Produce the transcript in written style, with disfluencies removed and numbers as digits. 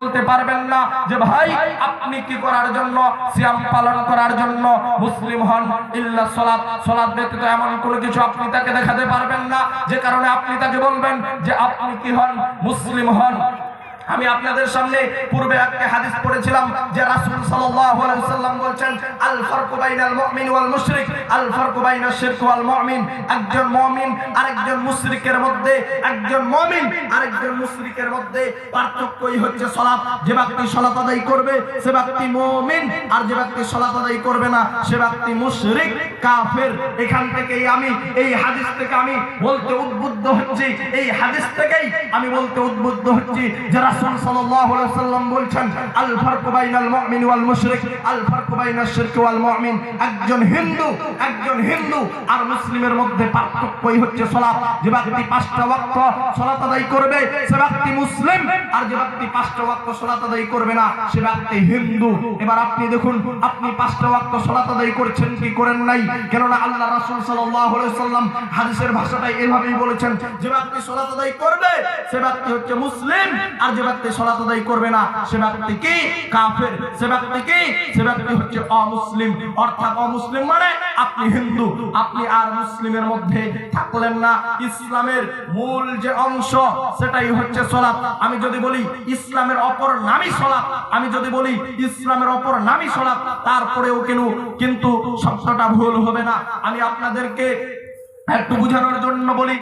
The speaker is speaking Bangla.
বলতে পারবেন না যে ভাই আপনি কি করার জন্য সিয়াম পালন করার জন্য মুসলিম হন, ইল্লা সালাত, সালাত ব্যতীত এমন কোনো কিছু আপনি তাকে দেখাতে পারবেন না যে কারণে আপনি তাকে বলবেন যে আপনি কি হন, মুসলিম হন। আমি আপনাদের সামনে পূর্বে একটা হাদিস পড়েছিলাম যে রাসূল সাল্লাল্লাহু আলাইহি ওয়াসাল্লাম বলেছেন আল ফারকু বাইনাল মুমিন ওয়াল মুশরিক, আল ফারকু বাইনাশ শিরক ওয়াল মুমিন। একজন মুমিন আরেকজন মুশরিকের মধ্যে, একজন মুমিন আরেকজন মুশরিকের মধ্যে পার্থক্যই হচ্ছে সালাত। যে ব্যক্তি সালাত আদায় করবে সে ব্যক্তি মুমিন, আর যে ব্যক্তি সালাত আদায় করবে না সে ব্যক্তি মুশরিক, কাফের। এখান থেকেই আমি এই হাদিস থেকে আমি বলতে উদ্বুদ্ধ হচ্ছি, এই হাদিস থেকেই আমি বলতে উদ্বুদ্ধ হচ্ছি যে রাসূল সাল্লাল্লাহু আলাইহি ওয়াসাল্লাম বলেছেন আল ফারকু বাইনাল মুমিন ওয়াল মুশরিক, আল ফারকু বাইনাশ শিরক ওয়াল মুমিন। একজন হিন্দু আর মুসলিমের মধ্যে পার্থক্যই হচ্ছে সালাত। যে ব্যক্তি 5টা ওয়াক্ত সালাত আদায় করবে সে ব্যক্তি মুসলিম, আর যে ব্যক্তি 5টা ওয়াক্ত সালাত আদায় করবে না সে ব্যক্তি হিন্দু। এবার আপনি দেখুন আপনি 5টা ওয়াক্ত সালাত আদায় করছেন কি করেন নাই? কেননা আল্লাহ রাসূল সাল্লাল্লাহু আলাইহি ওয়াসাল্লাম হাদিসের ভাষাটাই এভাবেই বলেছেন যে ব্যক্তি সালাত আদায় করবে সে ব্যক্তি হচ্ছে মুসলিম, আর যে ব্যক্তি সালাত আদায় করবে না সে ব্যক্তি কি? কাফের। সে ব্যক্তি কি? সে ব্যক্তি হচ্ছে অমুসলিম। অর্থাৎ অমুসলিম মানে আপনি হিন্দু, আপনি আর মুসলিমের মধ্যে থাকলেন না। ইসলামের মূল যে অংশ সেটাই হচ্ছে সালাত। আমি যদি বলি ইসলামের অপর নামই সালাত, আমি যদি বলি ইসলামের অপর নামই সালাত, তারপরেও কিন্তু শব্দটা ভুল হবে না। আমি আপনাদেরকে একটু বোঝানোর জন্য বলি।